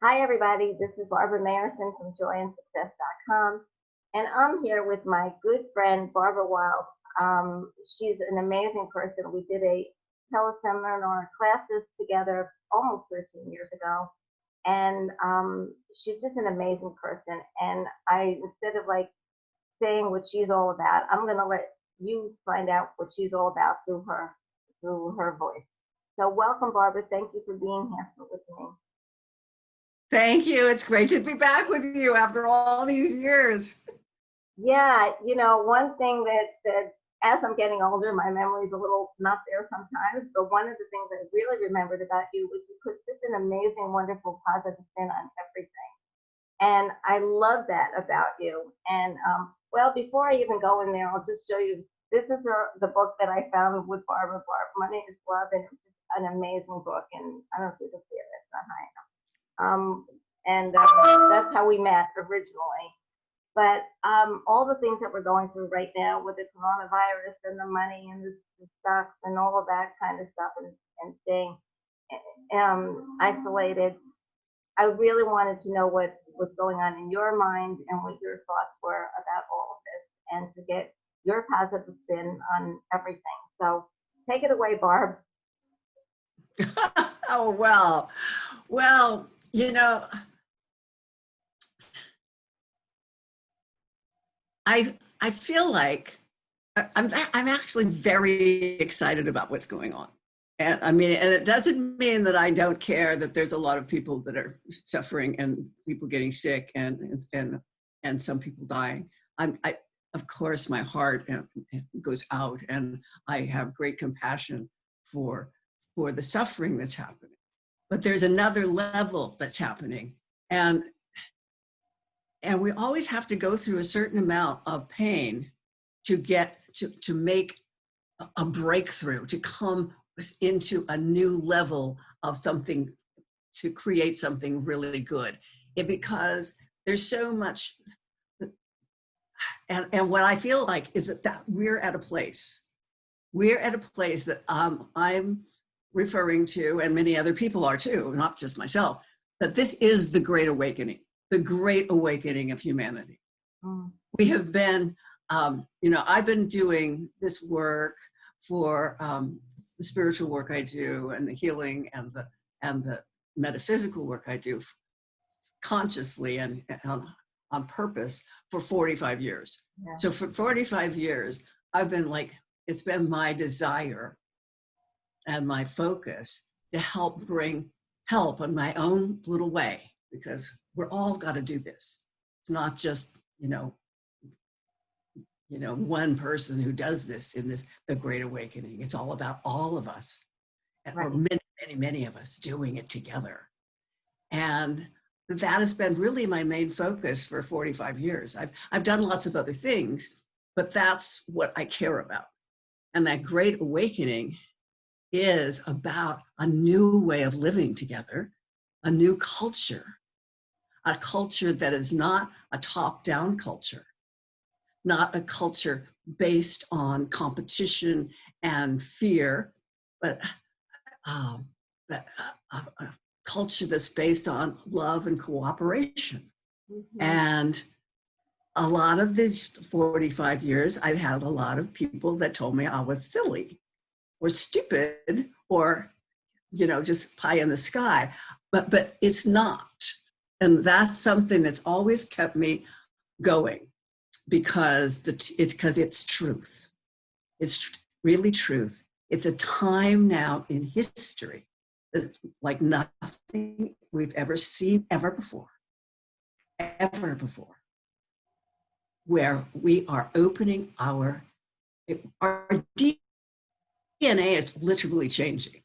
Hi, everybody. This is Barbara Mayerson from joyandsuccess.com. And I'm here with my good friend, Barbara Wild. She's an amazing person. We did a teleseminar classes together almost 13 years ago. And she's just an amazing person. And instead of like saying what she's all about, I'm going to let you find out what she's all about through her voice. So welcome, Barbara. Thank you for being here with me. Thank you. It's great to be back with you after all these years. Yeah, one thing that as I'm getting older, my memory's a little not there sometimes, but one of the things I really remembered about you was you put such an amazing, wonderful, positive spin on everything. And I love that about you. And well, before I even go in there, I'll just show you. This is the book that I found with Barbara. Money is Love, and it's just an amazing book. And I don't know if you can see it. It's not high enough. That's how we met originally. But all the things that we're going through right now with the coronavirus and the money and the stocks and all of that kind of stuff and staying isolated, I really wanted to know what was going on in your mind and what your thoughts were about all of this and to get your positive spin on everything. So take it away, Barb. Oh, well, I feel like I'm actually very excited about what's going on. And I mean, and it doesn't mean that I don't care that there's a lot of people that are suffering and people getting sick and some people dying. Of course, my heart goes out, and I have great compassion for the suffering that's happening. But there's another level that's happening, and we always have to go through a certain amount of pain to get to make a breakthrough, to come into a new level of something, to create something really good. Because there's so much, and what I feel like is that we're at a place that I'm referring to, and many other people are too, not just myself, that this is the Great Awakening. The Great Awakening of humanity. We have been, I've been doing this work for the spiritual work I do, and the healing and the metaphysical work I do consciously and on purpose for 45 years. Yeah. So for 45 years, I've been it's been my desire and my focus to help bring help in my own little way, because we're all got to do this. It's not just, one person who does this in the Great Awakening. It's all about all of us, right. Or many of us doing it together. And that has been really my main focus for 45 years. I've done lots of other things, but that's what I care about. And that Great Awakening is about a new way of living together, a new culture, a culture that is not a top-down culture, not a culture based on competition and fear, but a culture that's based on love and cooperation. Mm-hmm. And a lot of these 45 years, I've had a lot of people that told me I was silly or stupid or, just pie in the sky, but it's not. And that's something that's always kept me going, because it's truth. It's really truth. It's a time now in history like nothing we've ever seen ever before, where we are opening our DNA is literally changing.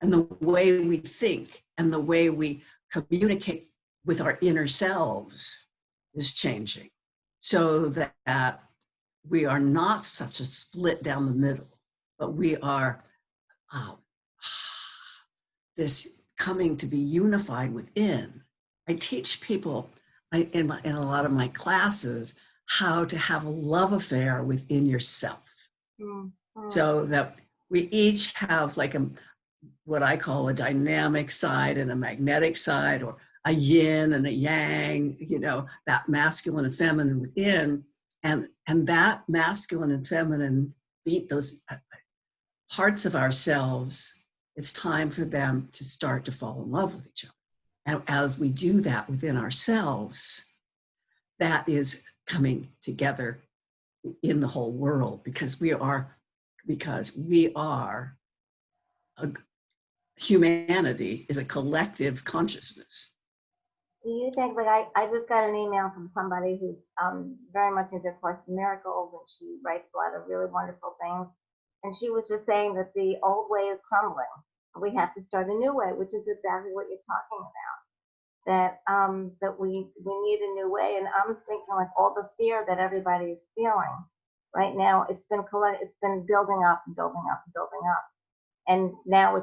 And the way we think and the way we communicate with our inner selves is changing, so that we are not such a split down the middle, but we are this coming to be unified within. I teach people in a lot of my classes how to have a love affair within yourself. Mm-hmm. So that we each have what I call a dynamic side and a magnetic side, or a yin and a yang, you know, that masculine and feminine within, and that masculine and feminine beat those parts of ourselves. It's time for them to start to fall in love with each other. And as we do that within ourselves, that is coming together in the whole world, because we are humanity is a collective consciousness. Do you think, like, I just got an email from somebody who's very much into Course in Miracles, and she writes a lot of really wonderful things. And she was just saying that the old way is crumbling. We have to start a new way, which is exactly what you're talking about. That we need a new way. And I'm thinking, like, all the fear that everybody is feeling right now, it's been building up and building up and building up. And now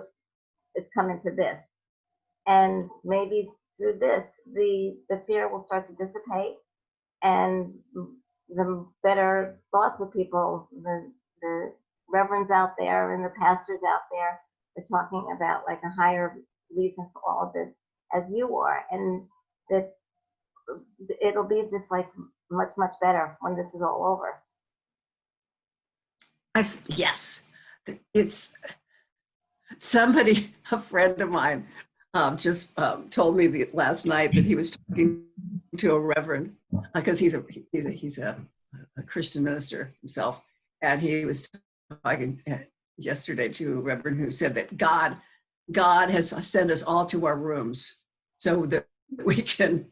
it's coming to this. And maybe through this, the fear will start to dissipate, and the better thoughts of people, the reverends out there and the pastors out there are talking about, like, a higher reason for all of this, as you are, and that it'll be just like much, much better when this is all over. Yes, it's somebody, a friend of mine, just told me last night that he was talking to a reverend, because he's a Christian minister himself, and he was talking yesterday to a reverend who said that God has sent us all to our rooms so that we can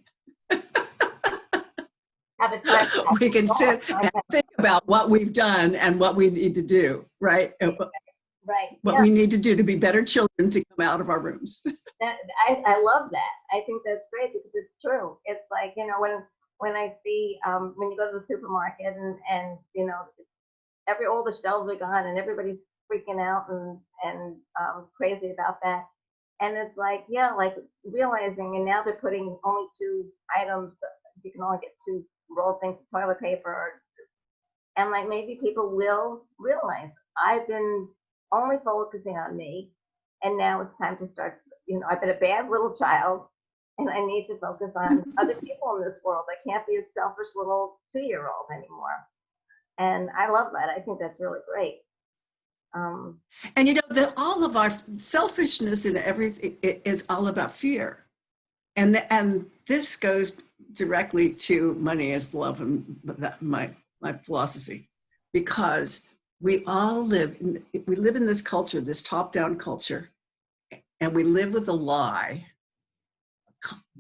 Have a time. we can sit and think about what we've done and what we need to do, right? Right. What Yeah. we need to do to be better children to come out of our rooms. I love that. I think that's great, because it's true. It's like, you know, when I see when you go to the supermarket, and you know, all the shelves are gone and everybody's freaking out and crazy about that. And it's like, yeah, like realizing, and now they're putting only 2 items. You can only get 2 rolled things of toilet paper, and like maybe people will realize I've been only focusing on me, and now it's time to start. You know, I've been a bad little child, and I need to focus on other people in this world. I can't be a selfish little 2-year-old anymore. And I love that. I think that's really great. And you know, all of our selfishness and everything is all about fear, and this goes directly to money as love, and my philosophy, because we live in this culture, this top-down culture, and we live with a lie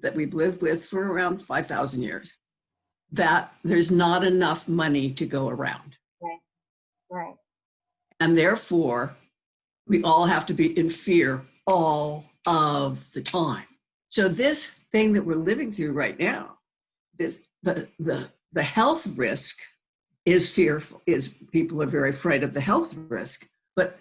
that we've lived with for around 5,000 years, that there's not enough money to go around. Right. And therefore, we all have to be in fear all of the time. So this thing that we're living through right now, the health risk is fearful, people are very afraid of the health risk, but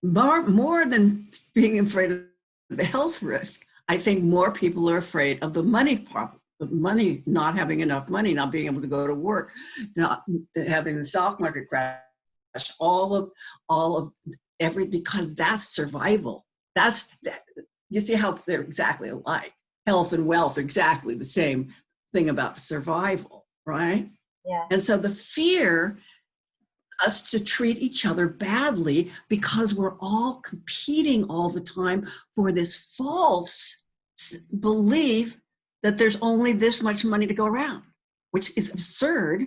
more than being afraid of the health risk, I think more people are afraid of the money problem, the money, not having enough money, not being able to go to work, not having the stock market crash, all of because that's survival. You see how they're exactly alike. Health and wealth are exactly the same thing about survival, right? Yeah. And so the fear us to treat each other badly, because we're all competing all the time for this false belief that there's only this much money to go around, which is absurd.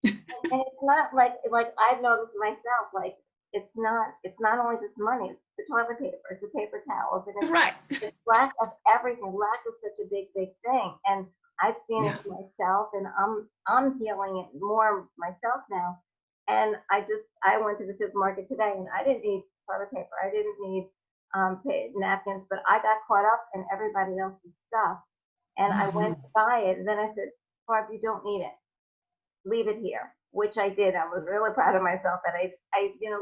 And it's not like I've noticed myself, like it's not only just money, it's the toilet paper, it's the paper towels, and Right. it's lack of everything. Lack is such a big thing. And I've seen it myself, and I'm healing it more myself now. And I went to the supermarket today, and I didn't need toilet paper. I didn't need napkins, but I got caught up in everybody else's stuff. And I went to buy it, and then I said, Barb, you don't need it. Leave it here, which I did. I was really proud of myself that I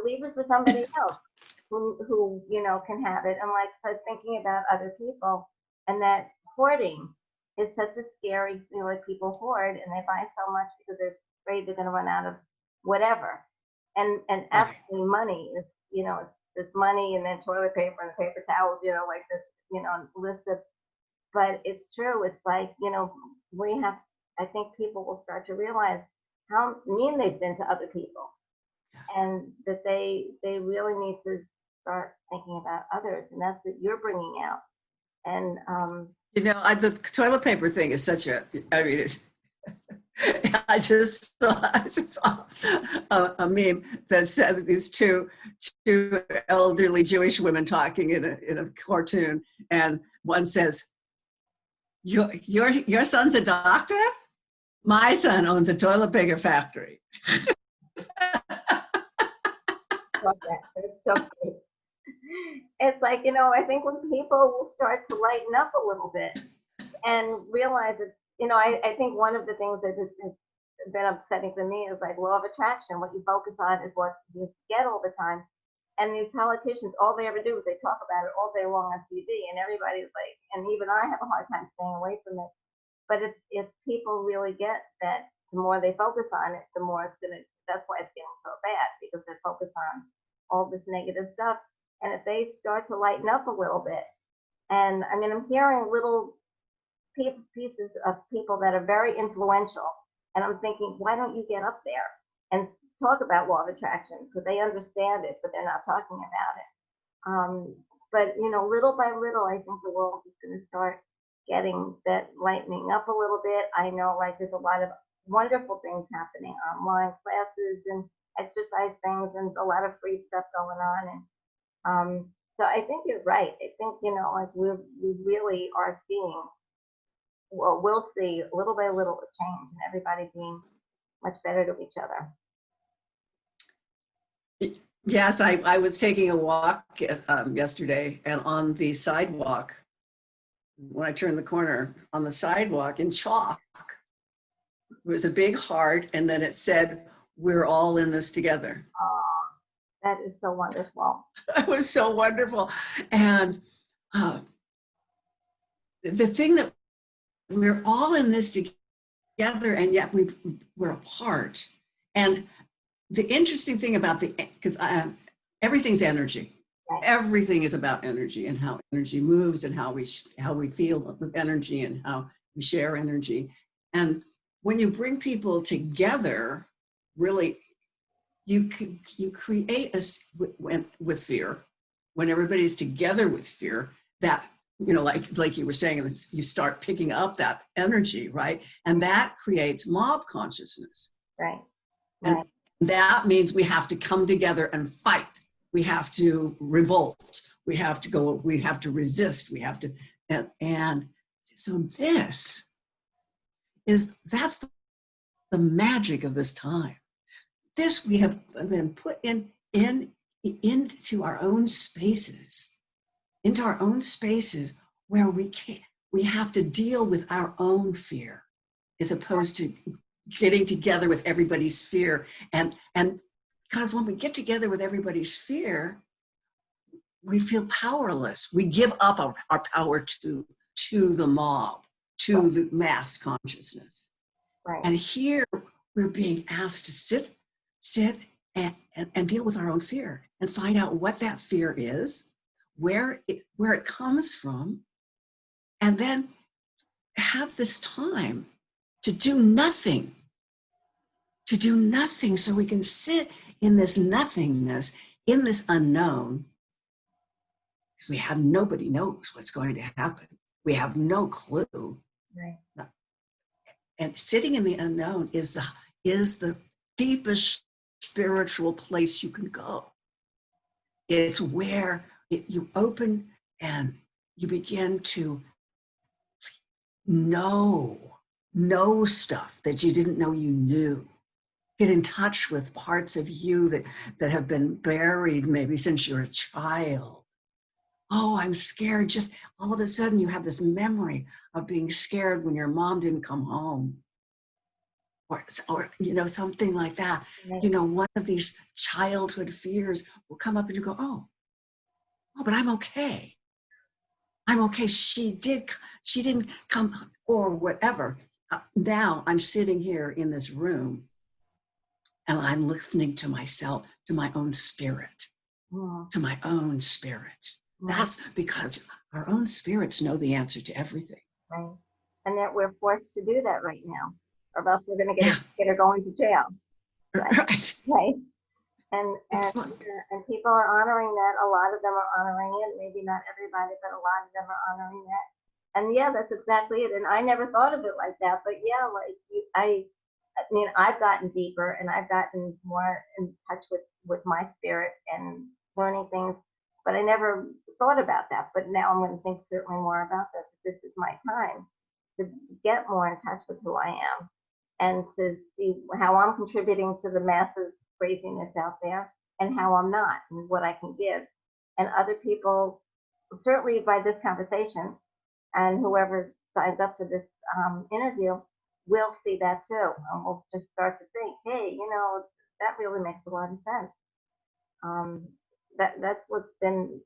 leave it for somebody else who can have it. And like I was thinking about other people, and that hoarding is such a scary thing. Like people hoard and they buy so much because they're afraid they're going to run out of whatever. And actually money is, it's this money and then toilet paper and paper towels, like this, list of but it's true. It's like, we have, I think people will start to realize how mean they've been to other people, and that they really need to start thinking about others, and that's what you're bringing out. And The toilet paper thing is such a, I mean, I just saw a meme that said these two elderly Jewish women talking in a cartoon, and one says, your son's a doctor? My son owns a toilet paper factory. it's so great. It's like, I think when people will start to lighten up a little bit and realize it's, I think one of the things that has been upsetting for me is like law of attraction. What you focus on is what you get all the time. And these politicians, all they ever do is they talk about it all day long on TV, and everybody's like, and even I have a hard time staying away from it. But if people really get that, the more they focus on it, the more it's gonna. That's why it's getting so bad, because they're focused on all this negative stuff. And if they start to lighten up a little bit, and I mean, I'm hearing little pieces of people that are very influential, and I'm thinking, why don't you get up there and talk about law of attraction, because they understand it, but they're not talking about it. But little by little, I think the world is going to start getting that lightening up a little bit. I know, like, there's a lot of wonderful things happening, online classes and exercise things, and a lot of free stuff going on. And so I think you're right. I think, like, we really are seeing, well, we'll see little by little a change, and everybody being much better to each other. Yes, I was taking a walk yesterday, and on the sidewalk, when I turned the corner, on the sidewalk in chalk, it was a big heart, and then it said, "We're all in this together." Oh, that is so wonderful. That was so wonderful. And the thing that we're all in this together, and yet we're apart. And the interesting thing about because everything's energy. Right. Everything is about energy, and how energy moves, and how we feel with energy, and how we share energy. And when you bring people together, really, you create with fear. When everybody's together with fear, that, like you were saying, you start picking up that energy, right? And that creates mob consciousness. Right. And that means we have to come together and fight. We have to revolt. We have to resist. We have to, and so that's the magic of this time. This we have been put into our own spaces, where we have to deal with our own fear, as opposed to getting together with everybody's fear. And because when we get together with everybody's fear, we feel powerless. We give up our power to the mob, to the mass consciousness. Right. And here we're being asked to sit and deal with our own fear, and find out what that fear is, where it comes from, and then have this time to do nothing, so we can sit in this nothingness, in this unknown, because nobody knows what's going to happen. We have no clue. Right. And sitting in the unknown is the deepest spiritual place you can go. It's where you open and you begin to know stuff that you didn't know you knew. Get in touch with parts of you that have been buried maybe since you're a child. Oh, I'm scared. Just all of a sudden you have this memory of being scared when your mom didn't come home. Or something like that. Right. One of these childhood fears will come up, and you go, oh, but I'm okay. I'm okay. She didn't come, or whatever. Now I'm sitting here in this room, and I'm listening to myself, to my own spirit, to my own spirit. That's because our own spirits know the answer to everything. Right. And that we're forced to do that right now, or else we're going to Yeah, get her going to jail. Right. right. Right. And It's like, and people are honoring that. A lot of them are honoring it. Maybe not everybody, but a lot of them are honoring that. And yeah, that's exactly it. And I never thought of it like that. But yeah, like I mean, I've gotten deeper and I've gotten more in touch with my spirit and learning things. But I never thought about that. But now I'm going to think certainly more about that. This is my time to get more in touch with who I am and to see how I'm contributing to the masses craziness out there and how I'm not and what I can give. And other people, certainly by this conversation and whoever signs up for this interview, will see that too. And we'll just start to think, hey, that really makes a lot of sense. That's what's been,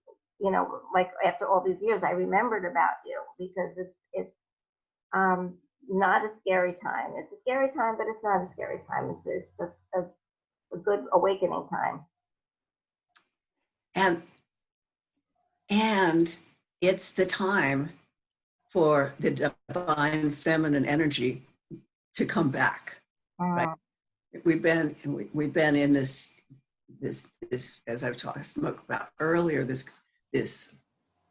like after all these years, I remembered about you because it's um, not a scary time. It's a scary time, but it's not a scary time. It's a good awakening time. and and it's the time for the divine feminine energy to come back. Right? We've been in this as I've spoke about earlier, this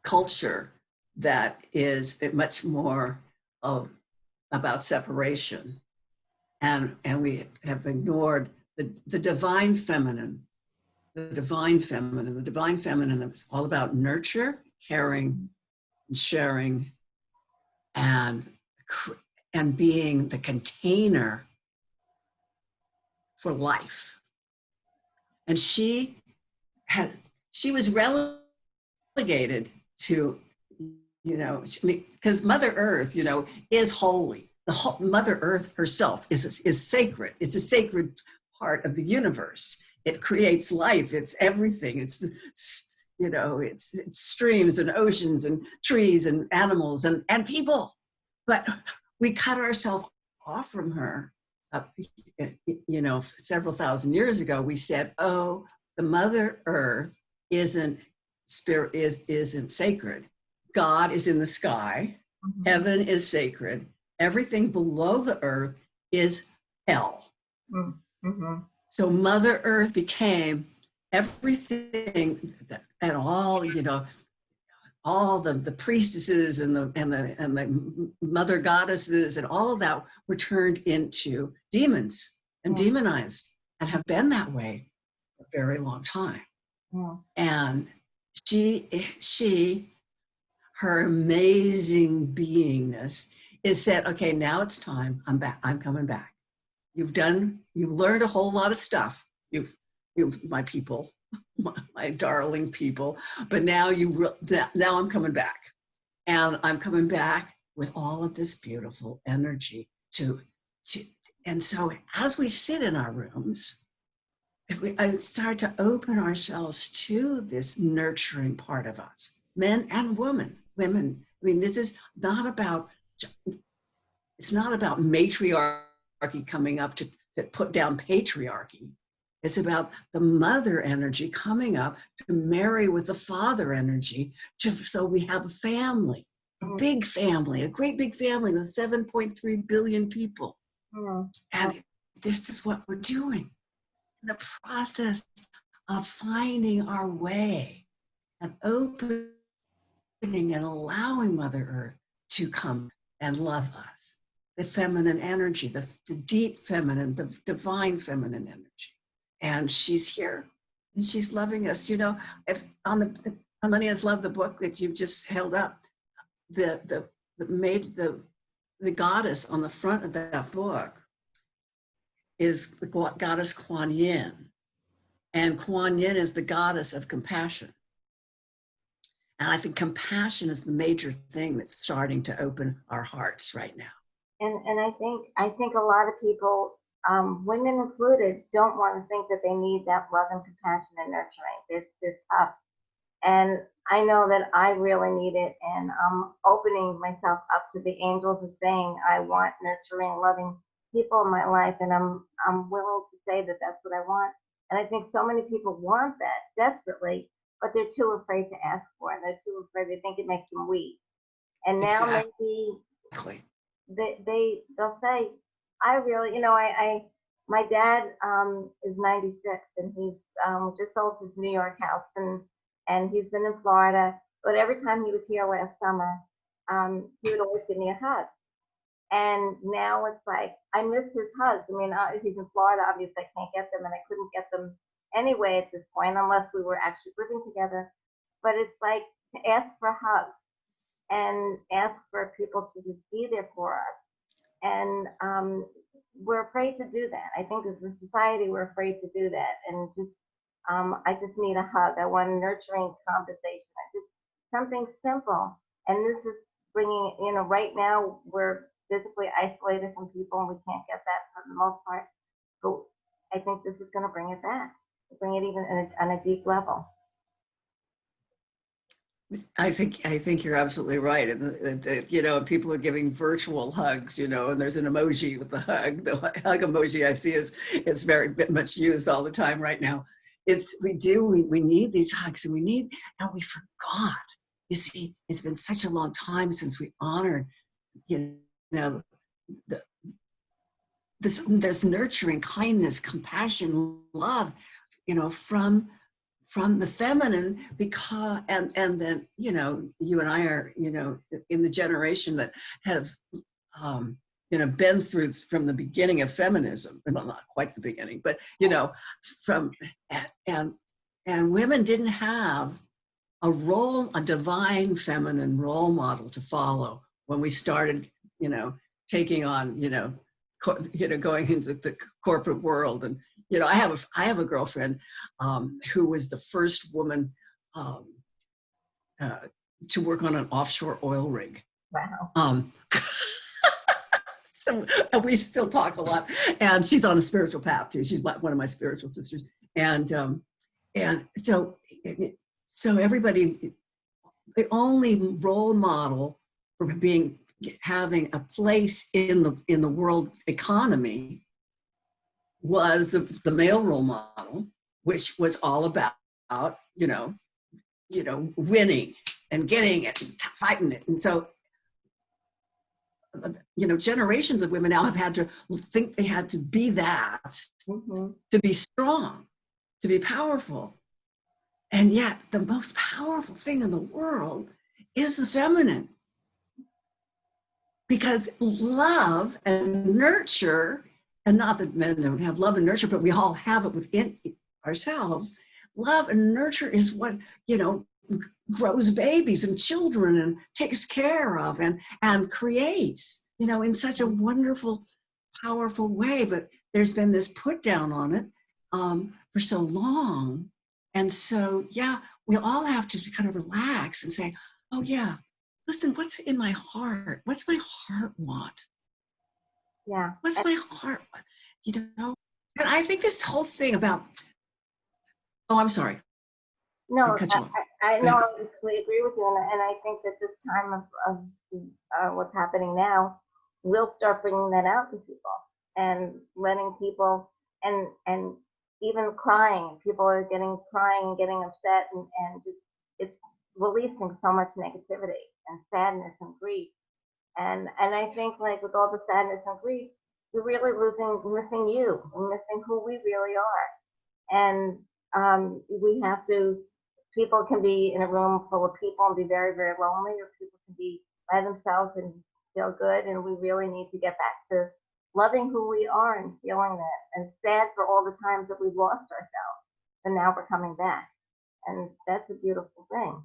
culture that is much more of about separation, and we have ignored the divine feminine. The divine feminine is all about nurture, caring, and sharing, and being the container for life. And she was relegated to, because Mother Earth, is holy. The whole Mother Earth herself is sacred. It's a sacred part of the universe. It creates life. It's everything. It's streams and oceans and trees and animals and people. But we cut ourselves off from her. Several thousand years ago, we said, "Oh, the Mother Earth isn't sacred. God is in the sky. Mm-hmm. Heaven is sacred. Everything below the earth is hell." Mm-hmm. So Mother Earth became everything and all the priestesses and the mother goddesses and all of that were turned into demons and demonized and have been that way for a very long time. Yeah. And her amazing beingness is said, okay, now it's time. I'm back. I'm coming back. You've learned a whole lot of stuff. You my people. My darling people, but now now I'm coming back, and I'm coming back with all of this beautiful energy and so as we sit in our rooms, if we start to open ourselves to this nurturing part of us, men and women. I mean, this is not about, it's not about matriarchy coming up to put down patriarchy. It's about the mother energy coming up to marry with the father energy so we have a family, a big family, a great big family with 7.3 billion people. Mm-hmm. And this is what we're doing. The process of finding our way and opening and allowing Mother Earth to come and love us. The feminine energy, the deep feminine, the divine feminine energy. And she's here and she's loving us. If Money Has Love, the book that you've just held up, the goddess on the front of that book is the goddess Kuan Yin. And Kuan Yin is the goddess of compassion. And I think compassion is the major thing that's starting to open our hearts right now. And I think a lot of people, women included, don't want to think that they need that love and compassion and nurturing. It's tough. And I know that I really need it. And I'm opening myself up to the angels of saying, I want nurturing, loving people in my life. And I'm willing to say that that's what I want. And I think so many people want that desperately, but they're too afraid to ask for it. They're too afraid. They think it makes them weak. And now maybe Exactly. they'll say, I really, my dad is 96 and he's just sold his New York house and he's been in Florida. But every time he was here last summer, he would always give me a hug. And now it's like I miss his hugs. I mean, he's in Florida, obviously I can't get them, and I couldn't get them anyway at this point unless we were actually living together. But it's like to ask for hugs and ask for people to just be there for us. And we're afraid to do that. I think as a society, we're afraid to do that. And just, I just need a hug. I want a nurturing conversation. I just something simple. And this is bringing, right now we're physically isolated from people, and we can't get that for the most part. But I think this is going to bring it back, bring it even on a deep level. I think you're absolutely right. And people are giving virtual hugs, and there's an emoji with the hug. The hug emoji I see is very much used all the time right now. We need these hugs, and we forgot. You see, it's been such a long time since we honored, this nurturing, kindness, compassion, love, from the feminine, because and then you and I are in the generation that have been through from the beginning of feminism. Well, not quite the beginning, but from and women didn't have a divine feminine role model to follow when we started taking on going into the corporate world. And I have a girlfriend who was the first woman to work on an offshore oil rig. Wow. So we still talk a lot, and she's on a spiritual path too. She's one of my spiritual sisters, and so everybody, the only role model for having a place in the world economy was the male role model, which was all about winning and getting it and fighting it. And so generations of women now have had to think they had to be that, to be strong, to be powerful. And yet the most powerful thing in the world is the feminine. Because love and nurture, and not that men don't have love and nurture, but we all have it within ourselves. Love and nurture is what, grows babies and children and takes care of and creates, in such a wonderful, powerful way. But there's been this put down on it for so long. And so, we all have to kind of relax and say, oh yeah, listen, what's in my heart? What's my heart want? Yeah. What's my heart want? And I think this whole thing about, oh, I'm sorry. No, I know, I completely agree with you. And I think that this time of what's happening now, we'll start bringing that out to people and letting people, and even crying. People are crying and getting upset, and just, it's releasing so much negativity and sadness and grief. And I think, like, with all the sadness and grief, you're really missing you, and missing who we really are. And we have to, people can be in a room full of people and be very, very lonely, or people can be by themselves and feel good. And we really need to get back to loving who we are and feeling that, and sad for all the times that we've lost ourselves, and now we're coming back. And that's a beautiful thing.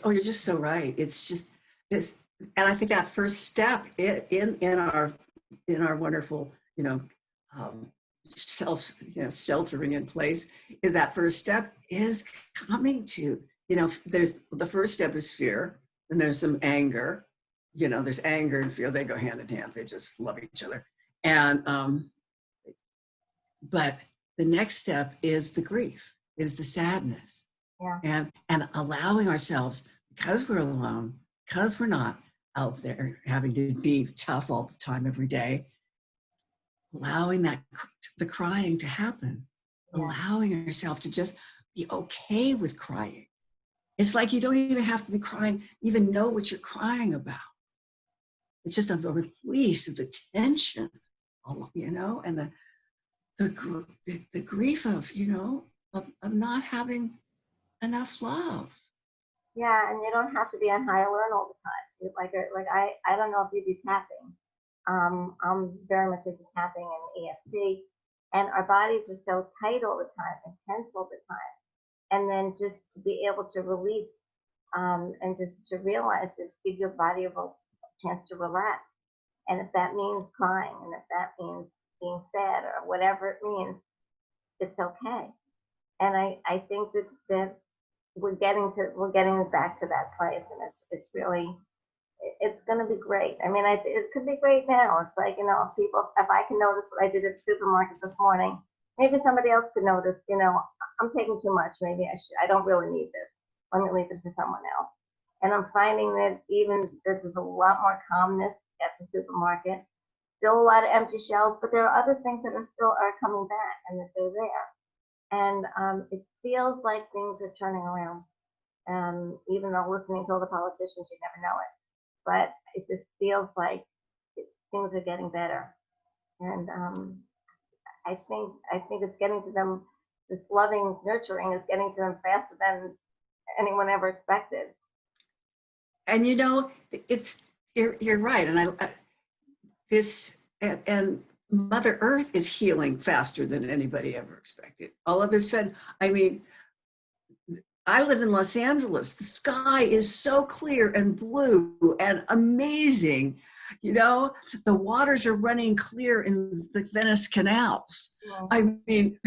You're just so right. It's just this, and I think that first step in our wonderful, sheltering in place, is that first step is coming to, there's the first step is fear, and there's some anger, there's anger and fear, they go hand in hand, they just love each other. And but the next step is the grief, is the sadness. Yeah. And allowing ourselves, because we're alone, because we're not out there having to be tough all the time every day, allowing the crying to happen, allowing yourself to just be okay with crying. It's like you don't even have to be crying, even know what you're crying about. It's just a release of the tension, you know, and the grief of, you know, of not having enough love. Yeah, and you don't have to be on high alert all the time. Like I don't know if you do tapping. I'm very much into tapping and EFT, and our bodies are so tight all the time and tense all the time. And then just to be able to release, and just to realize it, give your body a chance to relax. And if that means crying, and if that means being sad, or whatever it means, it's okay. And I think that we're getting back to that place, and it's really, it's going to be great. I mean, it could be great now. It's like, you know, if I can notice what I did at the supermarket this morning, maybe somebody else could notice, you know, I'm taking too much. Maybe I don't really need this. Let me leave it for someone else. And I'm finding that even this is a lot more calmness at the supermarket. Still a lot of empty shelves, but there are other things that are coming back, and that they're there. And it feels like things are turning around. Even though listening to all the politicians, you never know it. But it just feels like things are getting better. And I think it's getting to them. This loving, nurturing is getting to them faster than anyone ever expected. And you know, you're right. And and Mother Earth is healing faster than anybody ever expected. All of a sudden, I mean, I live in Los Angeles. The sky is so clear and blue and amazing. You know, the waters are running clear in the Venice canals. Yeah. I mean,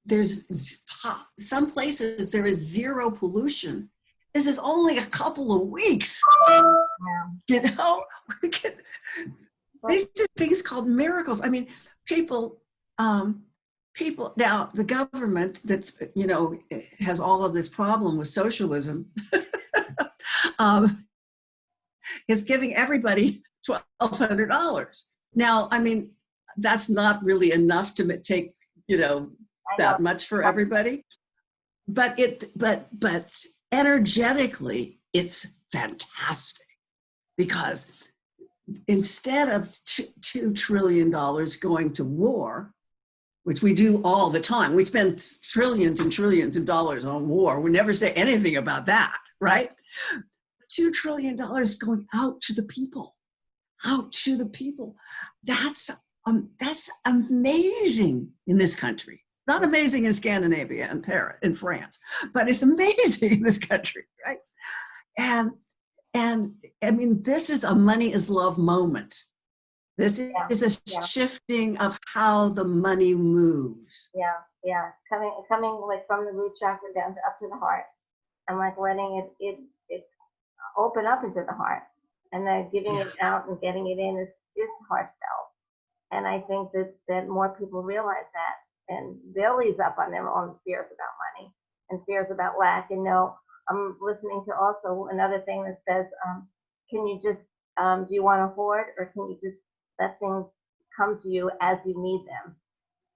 there's some places there is zero pollution. This is only a couple of weeks. Yeah. You know, these are things called miracles. I mean, people now, the government that's, you know, has all of this problem with socialism is giving everybody $1,200. Now, I mean, that's not really enough to take, you know, that much for everybody, but energetically, it's fantastic, because instead of $2 trillion going to war, which we do all the time, we spend trillions and trillions of dollars on war. We never say anything about that, right? $2 trillion going out to the people, That's amazing in this country. Not amazing in Scandinavia and Paris, in France, but it's amazing in this country, right? And I mean, this is a money is love moment. This is a shifting of how the money moves. Yeah. Coming like from the root chakra down to up to the heart, and like letting it open up into the heart, and then giving it out and getting it in is heartfelt. And I think that more people realize that, and they'll ease up on their own fears about money and fears about lack. And no, I'm listening to also another thing that says, can you just, do you want to hoard, or can you just let things come to you as you need them?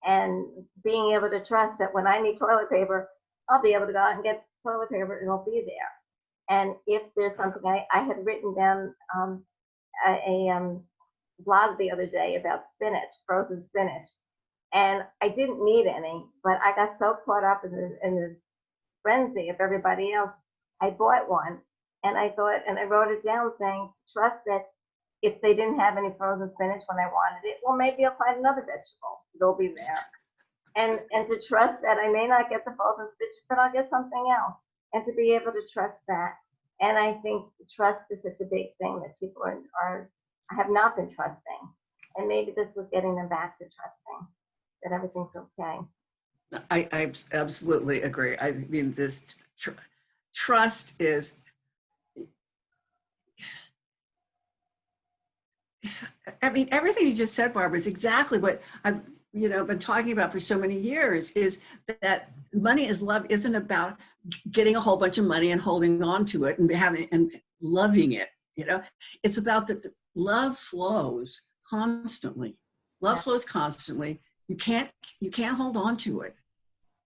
And being able to trust that when I need toilet paper, I'll be able to go out and get toilet paper, and it'll be there. And if there's something, I had written down a blog the other day about spinach, frozen spinach, and I didn't need any, but I got so caught up in the frenzy of everybody else, I bought one, and I thought, and I wrote it down saying, trust that if they didn't have any frozen spinach when I wanted it, well, maybe I'll find another vegetable. They'll be there. And to trust that I may not get the frozen spinach, but I'll get something else. And to be able to trust that. And I think trust is such a big thing that people have not been trusting. And maybe this was getting them back to trusting that everything's okay. I absolutely agree. I mean, this trust is, I mean, everything you just said, Barbara, is exactly what I've, you know, been talking about for so many years, is that money is love isn't about getting a whole bunch of money and holding on to it and having and loving it. You know, it's about that love flows constantly. Love flows constantly. You can't hold on to it.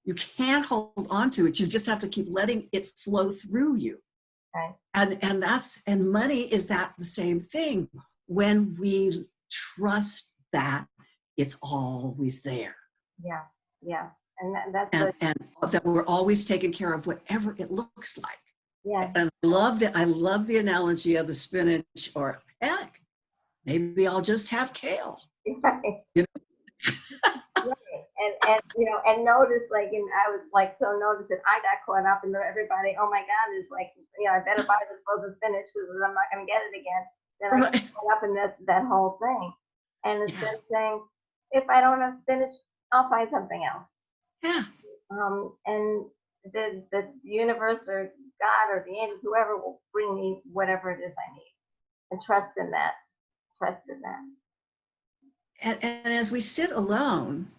You can't hold on to it. You just have to keep letting it flow through you. Right. And money is that the same thing when we trust that it's always there. Yeah. Yeah. And that's And that we're always taking care of whatever it looks like. yeah. And I love the analogy of the spinach, or heck, maybe I'll just have kale. Right. You know? Right. And you know, and notice, like, and I was like so noticing, I got caught up in everybody, oh my God, is like, you know, I better buy this frozen spinach because I'm not going to get it again. Then I got Right. caught up in that whole thing. And instead Yeah. of saying, if I don't have spinach, I'll find something else. Yeah. And the universe or God or the angels, whoever, will bring me whatever it is I need, and trust in that. Trust in that. And as we sit alone,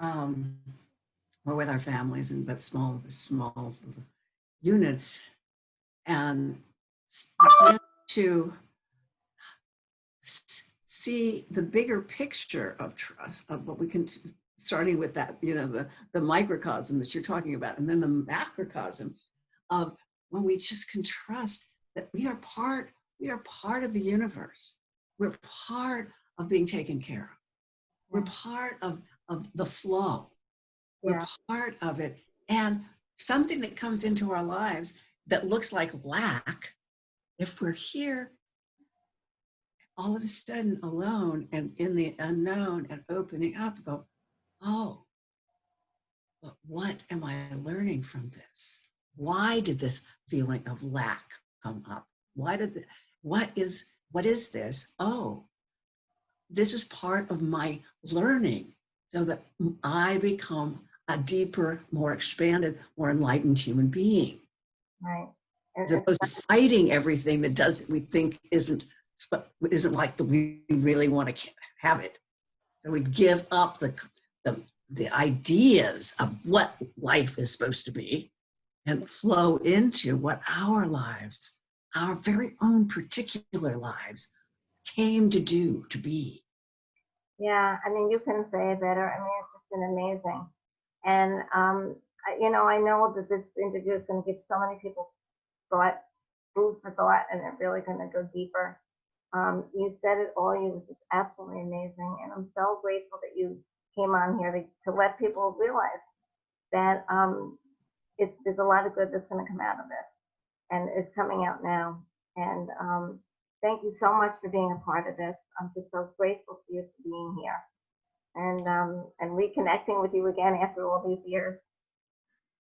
or with our families, but small units, and begin to see the bigger picture of trust, of what we can, starting with that, you know, the microcosm that you're talking about, and then the macrocosm of when we just can trust that we are part of the universe. We're part of being taken care of. We're part of the flow. We're Yeah. part of it. And something that comes into our lives that looks like lack, if we're here all of a sudden alone and in the unknown and opening up, go, oh, but what am I learning from this? Why did this feeling of lack come up? What is this? Oh, this is part of my learning, so that I become a deeper, more expanded, more enlightened human being. Right. As opposed to fighting everything that we think isn't like we really want to have it. So we give up the ideas of what life is supposed to be and flow into what our lives, our very own particular lives, came to do, to be. Yeah, I mean, you can say it better. I mean, it's just been amazing. And, you know, I know that this interview is going to give so many people food for thought, and they're really going to go deeper. You said it all. You was just absolutely amazing. And I'm so grateful that you came on here to let people realize that there's a lot of good that's going to come out of this. And it's coming out now. And thank you so much for being a part of this. I'm just so grateful for you for being here, and reconnecting with you again after all these years.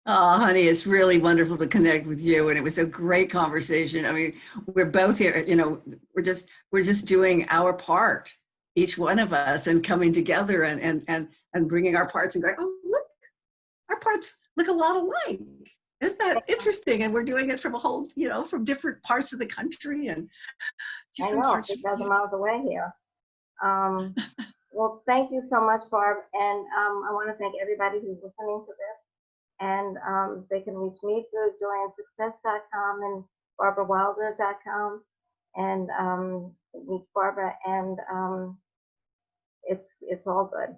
Oh, honey, it's really wonderful to connect with you, and it was a great conversation. I mean, we're both here, you know, we're just doing our part, each one of us, and coming together and bringing our parts and going, oh, look, our parts look a lot alike. Isn't that interesting? And we're doing it from a whole, you know, from different parts of the country and I different know, parts. 6,000 miles away here. Well, thank you so much, Barb. And I want to thank everybody who's listening to this. And they can reach me through joyandsuccess.com and barbarawilder.com, and reach Barbara. And it's all good.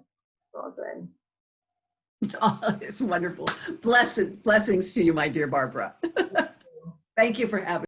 It's all good. It's wonderful. Blessings to you, my dear Barbara. Thank you for having me.